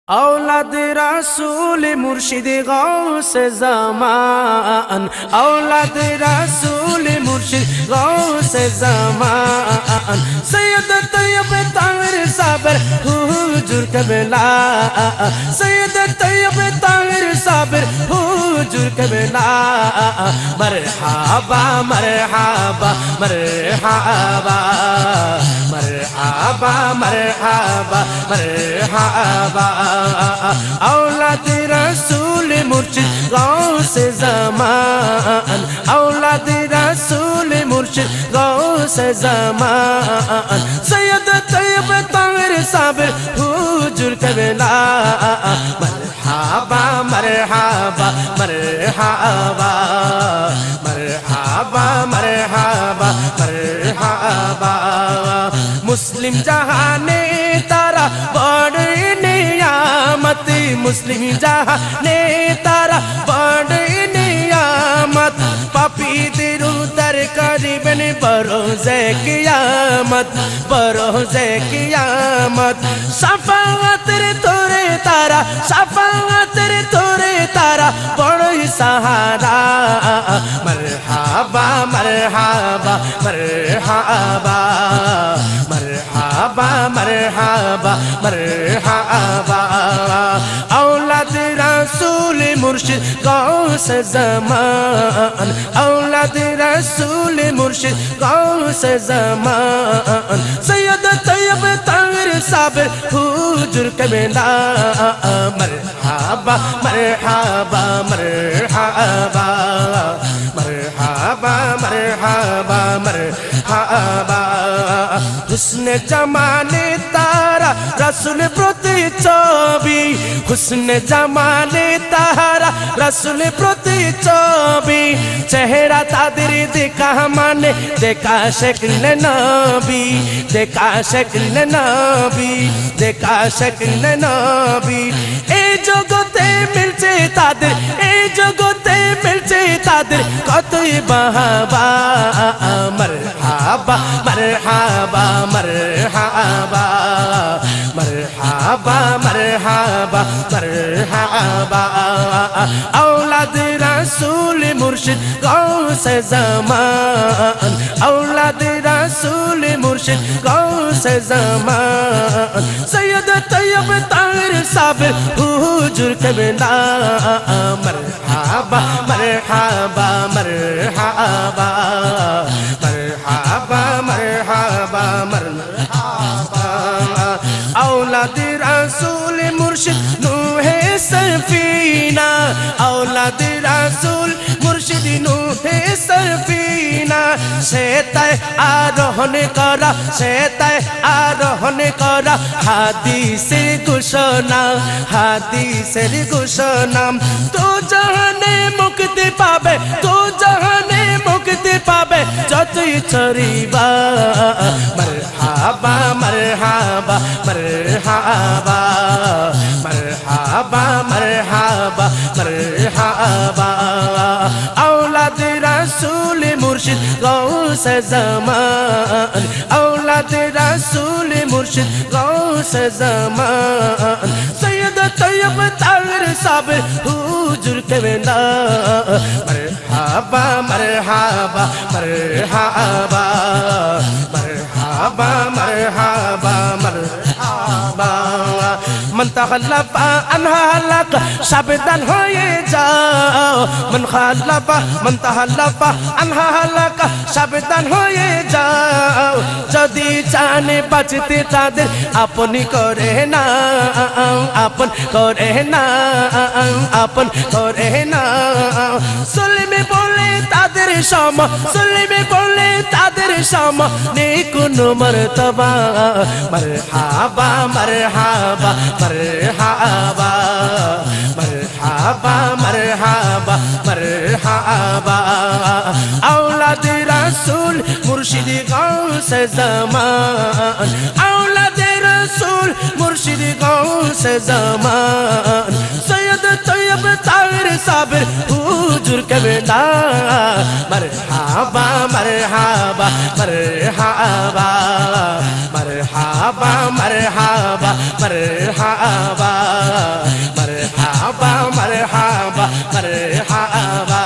औलाद रसूल मुर्शिद गौस ज़मान, औलाद रसूल मुर्शिद गौस ज़मान, सैयद तैयब ताहिर साबिर हुजूर क़िबला, सैयद तैयब ताहिर साबिर हुजूर क़िबला। मरहबा मरहबा मरहबा मरहबा मरहबा मरहबा, औलाद रसूल मुर्शिद गौस ज़मान, औलाद रसूल मुर्शिद गौस ज़मान, सैयद तैयब ताहिर साबिर हुजूर क़िबला। मरहबा मरहबा मरहबा मरहबा मरहबा मरहबा, मुस्लिम जहाने तारा बड़ी नियामत, मुस्लिम जहाने तारा बड़ी नियामत, पापी दिरु दर करीबन बरोज़े क़ियामत, बरोज़े क़ियामत। शफ़ाअत रे तोरे तारा, शफ़ाअत रे तोरे तारा बड़ो ही सहारा। मरहबा मरहबा मरहबा मरहबा मरहबा मरहबा, औलाद रसूल मुर्शिद गौस ज़मान, औलाद रसूल मुर्शिद गौस ज़मान, सैयद तैयब ताहिर साबिर हुजूर क़िबला। मरहबा मरहबा मरहबा मरहबा मरहबा मरहबा, हुस्न जमाने तारा रसूल प्रतिच्छबि, हुस्न जमाने तारा रसूल प्रतिच्छबि, चेहरा ताদের দেখা মানে দেখা শক্ল নবী, দেখা শক্ল নবী, দেখা শক্ল নবী। এই জগতে মিলছে তাদের, এই জগতে মিলছে তাদের কতই বাহাবা। মরহাবা মরহাবা মরহাবা মরহাবা মরহাবা মরহাবা, औलाद रसूल मुर्शिद गौस ज़मान, औलाद रसूल मुर्शिद गौस ज़मान, सैयद तैयब ताहिर साबिर हुजूर क़िबला। मरहबा मरहबा मरहबा मरहबा मरहबा मरहबा, औलाद रसूल मुर्शिद नूहे सफीना, औलाद रसूल मुर्शिद नूहे सफीना, সেতায় আরোহণ করা, সেতায় আরোহণ করা, হাদিসের ঘোষণা, হাদিসের ঘোষণা। তো জাহানে মুক্তি পাবে, তো জাহানে মুক্তি পাবে যতই চরিবা। মরহাবা মরহাবা মরহাবা মরহাবা মরহাবা মরহাবা, औलाद रसूल मुर्शिद गौस ज़मान, औलाद रसूल मुर्शिद गौस ज़मान, सैयद तैयब ताहिर साबिर हुजूर क़िबला। मरहबा मरहबा मरहबा मरहबा मरहबा मरहबा, मन तखल्लफा अन्हा हलक साबधान হয়ে যাও, मन खल्लफा मन तखल्लफा अन्हा हलक साबधान হয়ে যাও। যদি জানে বাঁচতে তাদের আপন করে নাও, আপন করে নাও, আপন করে নাও। সুলমে বলে তাদের সম, সুলমে বলে তাদের সম নেই কোনো মর্তবা। মরহাবা মরহাবা মরহাবা মরহাবা মরহাবা মরহাবা, औलाद रसूल मुर्शिद गौस ज़मान, औलाद रसूल मुर्शिद गौस ज़मान, सैयद तैयब ताहिर साबिर हुजूर क़िबला। मरहबा मरहबा मरहबा मरहबा मरहबा मरहबा, मरहबा मरहबा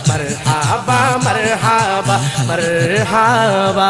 मरहबा मरहबा मरहबा।